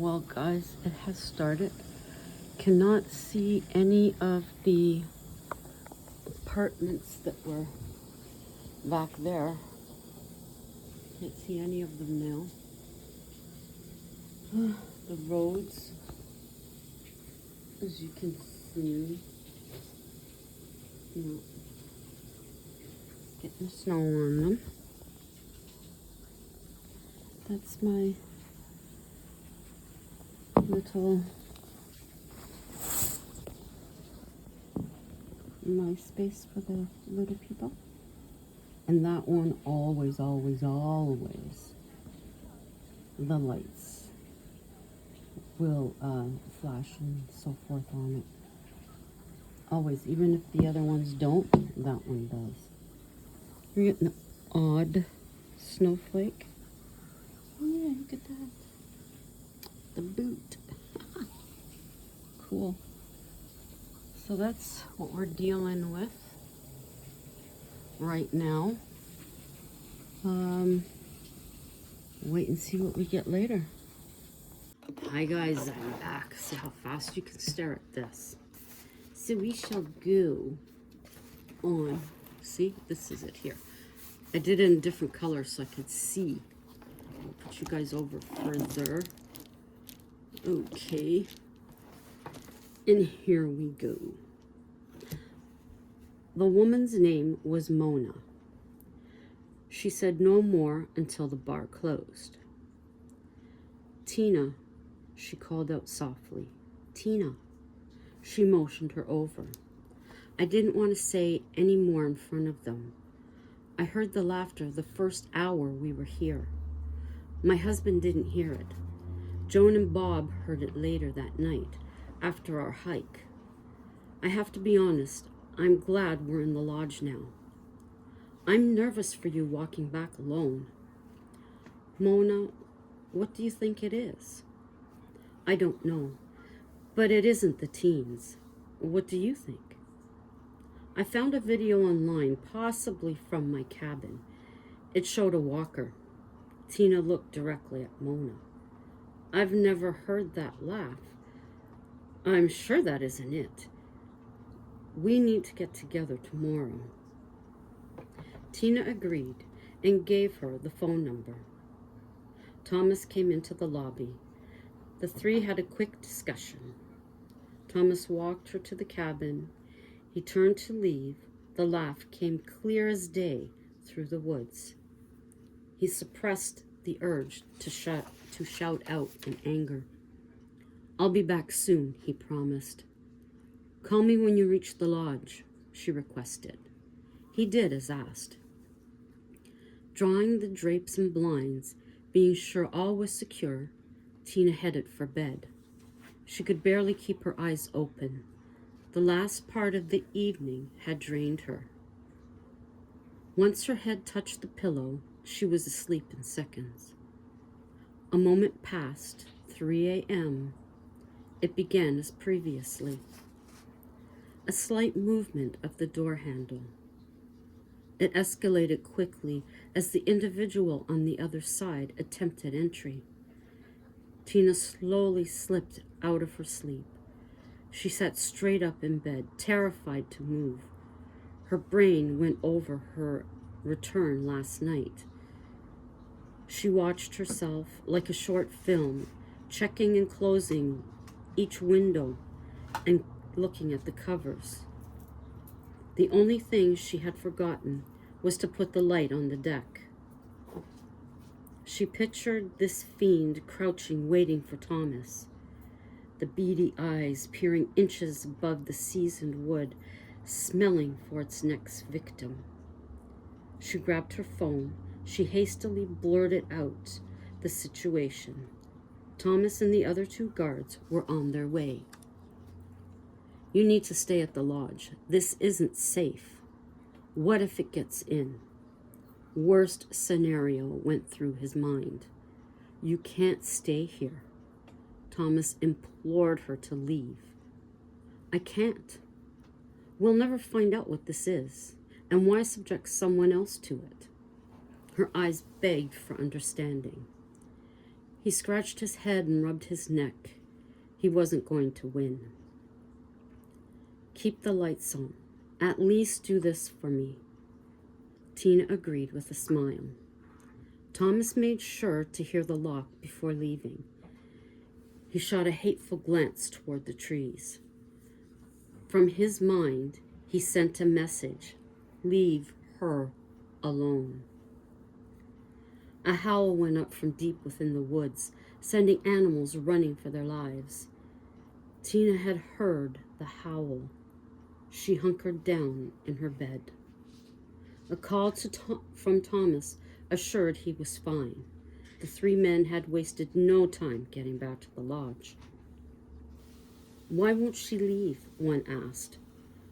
Well, guys, it has started. Cannot see any of the apartments that were back there. Can't see any of them now. The roads, as you can see, getting snow on them. That's my little nice space for the little people. And that one always, the lights will flash and so forth on it. Always, even if the other ones don't, that one does. You're getting an odd snowflake. Oh yeah, look at that. The boot. Cool. So that's what we're dealing with right now. Wait and see what we get later. Hi guys, I'm back. See how fast you can stare at this. So we shall go on. See, this is it here. I did it in a different color so I could see. I'll put you guys over further. Okay. And here we go. The woman's name was Mona. She said no more until the bar closed. Tina, she called out softly. Tina. She motioned her over. I didn't want to say any more in front of them. I heard the laughter the first hour we were here. My husband didn't hear it. Joan and Bob heard it later that night, after our hike. I have to be honest, I'm glad we're in the lodge now. I'm nervous for you walking back alone. Mona, what do you think it is? I don't know, but it isn't the teens. What do you think? I found a video online, possibly from my cabin. It showed a walker. Tina looked directly at Mona. I've never heard that laugh. I'm sure that isn't it. We need to get together tomorrow. Tina agreed and gave her the phone number. Thomas came into the lobby. The three had a quick discussion. Thomas walked her to the cabin. He turned to leave. The laugh came clear as day through the woods. He suppressed the urge to shout out in anger. I'll be back soon, he promised. Call me when you reach the lodge, she requested. He did as asked. Drawing the drapes and blinds, being sure all was secure, Tina headed for bed. She could barely keep her eyes open. The last part of the evening had drained her. Once her head touched the pillow, she was asleep in seconds. A moment passed, 3 a.m. It began as previously. A slight movement of the door handle. It escalated quickly as the individual on the other side attempted entry. Tina slowly slipped out of her sleep. She sat straight up in bed, terrified to move. Her brain went over her return last night. She watched herself like a short film, checking and closing each window and looking at the covers. The only thing she had forgotten was to put the light on the deck. She pictured this fiend crouching, waiting for Thomas, the beady eyes peering inches above the seasoned wood, smelling for its next victim. She grabbed her phone. She hastily blurted out the situation. Thomas and the other two guards were on their way. You need to stay at the lodge. This isn't safe. What if it gets in? Worst scenario went through his mind. You can't stay here. Thomas implored her to leave. I can't. We'll never find out what this is, and why subject someone else to it? Her eyes begged for understanding. He scratched his head and rubbed his neck. He wasn't going to win. Keep the lights on. At least do this for me. Tina agreed with a smile. Thomas made sure to hear the lock before leaving. He shot a hateful glance toward the trees. From his mind, he sent a message. Leave her alone. A howl went up from deep within the woods, sending animals running for their lives. Tina had heard the howl. She hunkered down in her bed. A call from Thomas assured he was fine. The three men had wasted no time getting back to the lodge. Why won't she leave? One asked.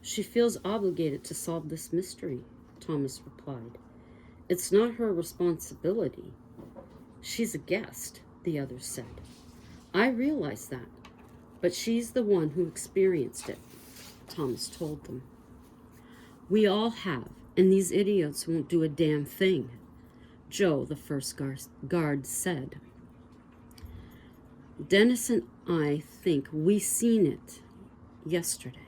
She feels obligated to solve this mystery, Thomas replied. It's not her responsibility. She's a guest, the others said. I realize that, but she's the one who experienced it, Thomas told them. We all have, and these idiots won't do a damn thing, Joe, the first guard, said. Dennis and I think we seen it yesterday.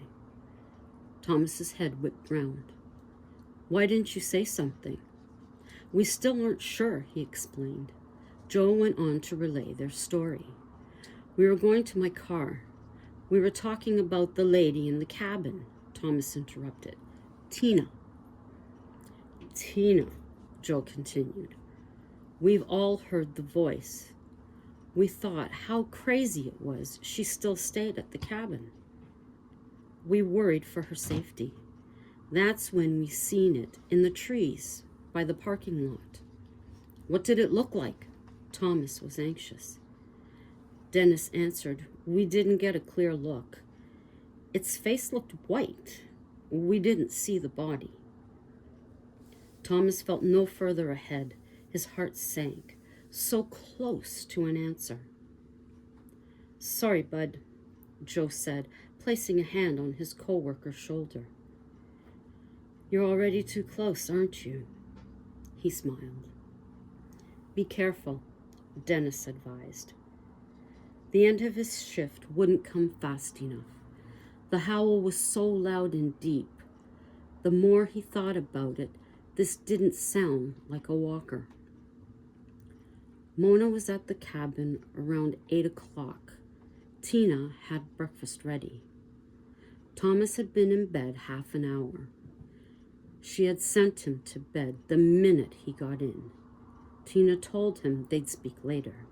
Thomas's head whipped round. Why didn't you say something? We still aren't sure, he explained. Joe went on to relay their story. We were going to my car. We were talking about the lady in the cabin, Thomas interrupted. Tina, Joe continued. We've all heard the voice. We thought how crazy it was she still stayed at the cabin. We worried for her safety. That's when we seen it in the trees by the parking lot. What did it look like? Thomas was anxious. Dennis answered, we didn't get a clear look. Its face looked white. We didn't see the body. Thomas felt no further ahead. His heart sank, so close to an answer. Sorry, bud, Joe said, placing a hand on his co-worker's shoulder. You're already too close, aren't you? He smiled. Be careful, Dennis advised. The end of his shift wouldn't come fast enough. The howl was so loud and deep. The more he thought about it, this didn't sound like a walker. Mona was at the cabin around 8 o'clock. Tina had breakfast ready. Thomas had been in bed half an hour. She had sent him to bed the minute he got in. Tina told him they'd speak later.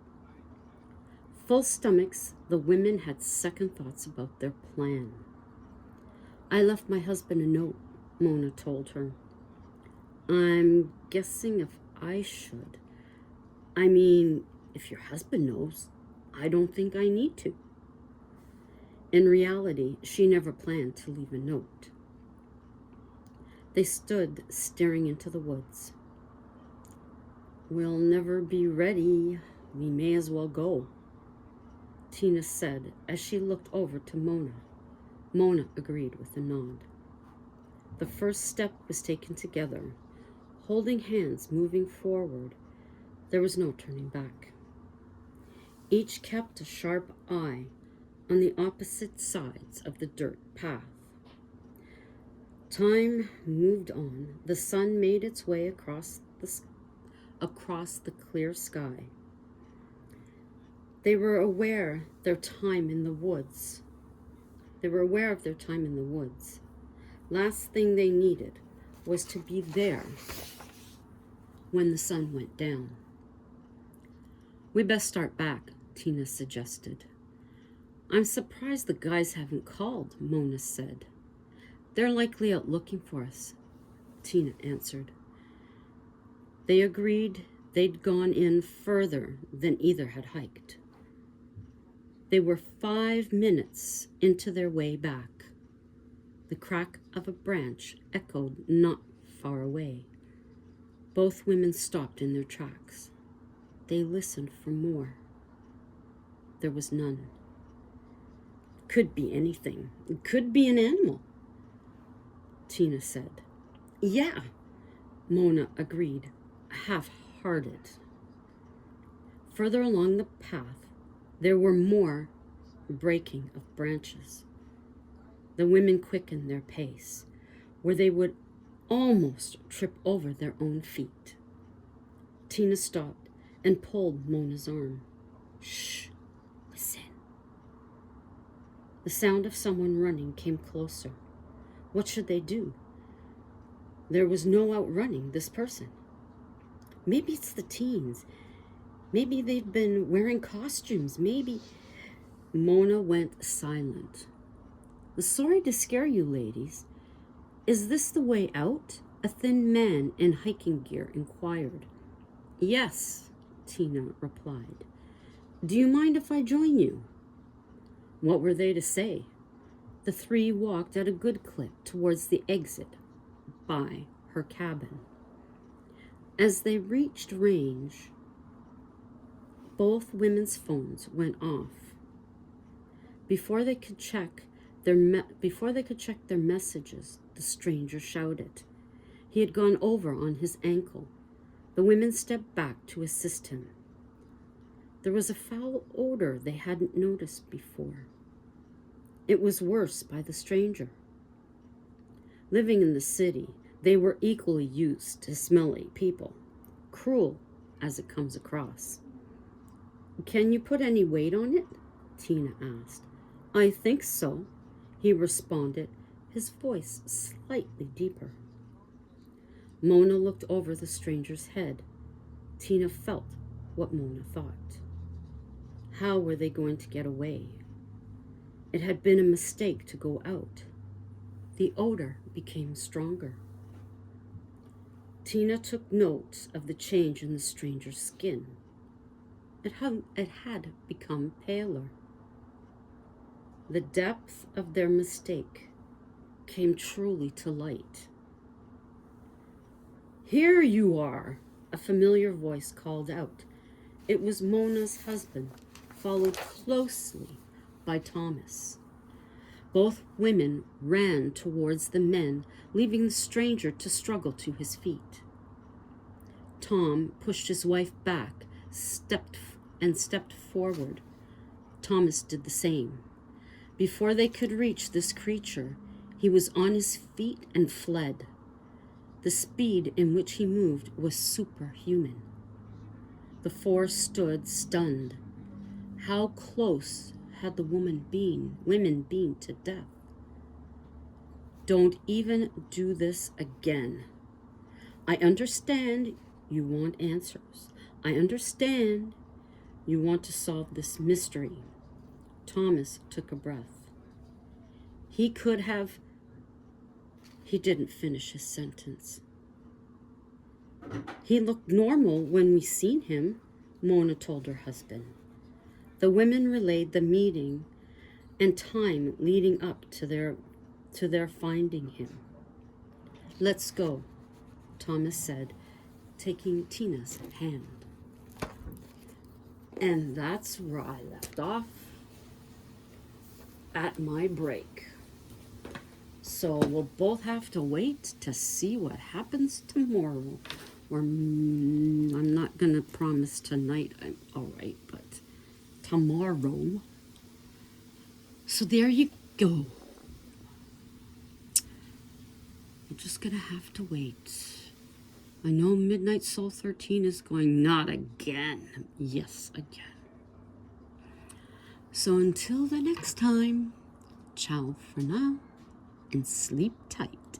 Full stomachs, the women had second thoughts about their plan. I left my husband a note, Mona told her. I'm guessing if I should. I mean, if your husband knows, I don't think I need to. In reality, she never planned to leave a note. They stood staring into the woods. We'll never be ready. We may as well go, Tina said as she looked over to Mona. Mona agreed with a nod. The first step was taken together, holding hands, moving forward. There was no turning back. Each kept a sharp eye on the opposite sides of the dirt path. Time moved on. The sun made its way across the clear sky. They were aware of their time in the woods. Last thing they needed was to be there when the sun went down. We best start back, Tina suggested. I'm surprised the guys haven't called, Mona said. They're likely out looking for us, Tina answered. They agreed they'd gone in further than either had hiked. They were 5 minutes into their way back. The crack of a branch echoed not far away. Both women stopped in their tracks. They listened for more. There was none. Could be anything. It could be an animal, Tina said. Yeah, Mona agreed, half-hearted. Further along the path, there were more breaking of branches. The women quickened their pace, where they would almost trip over their own feet. Tina stopped and pulled Mona's arm. Shh, listen. The sound of someone running came closer. What should they do? There was no outrunning this person. Maybe it's the teens. Maybe they've been wearing costumes. Maybe. Mona went silent. Sorry to scare you, ladies. Is this the way out? A thin man in hiking gear inquired. Yes, Tina replied. Do you mind if I join you? What were they to say? The three walked at a good clip towards the exit by her cabin. As they reached range, both women's phones went off. Before they could check their messages, the stranger shouted. He had gone over on his ankle. The women stepped back to assist him. There was a foul odor they hadn't noticed before. It was worse by the stranger. Living in the city, they were equally used to smelly people, cruel as it comes across. Can you put any weight on it? Tina asked. I think so, he responded, his voice slightly deeper. Mona looked over the stranger's head. Tina felt what Mona thought. How were they going to get away? It had been a mistake to go out. The odor became stronger. Tina took note of the change in the stranger's skin. It had become paler. The depth of their mistake came truly to light. Here you are, a familiar voice called out. It was Mona's husband, followed closely by Thomas. Both women ran towards the men, leaving the stranger to struggle to his feet. Tom pushed his wife back, stepped forward. Thomas did the same. Before they could reach this creature, he was on his feet and fled. The speed in which he moved was superhuman. The four stood stunned. How close had the women been to death? Don't even do this again. I understand you want answers. I understand you want to solve this mystery. Thomas took a breath. He didn't finish his sentence. He looked normal when we seen him, Mona told her husband. The women relayed the meeting and time leading up to their finding him. Let's go, Thomas said, taking Tina's hand. And that's where I left off at my break. So we'll both have to wait to see what happens tomorrow. Or I'm not going to promise tonight I'm all right, but tomorrow. So there you go. We're just going to have to wait. I know Midnight Soul 13 is going, not again. Yes, again. So until the next time, ciao for now and sleep tight.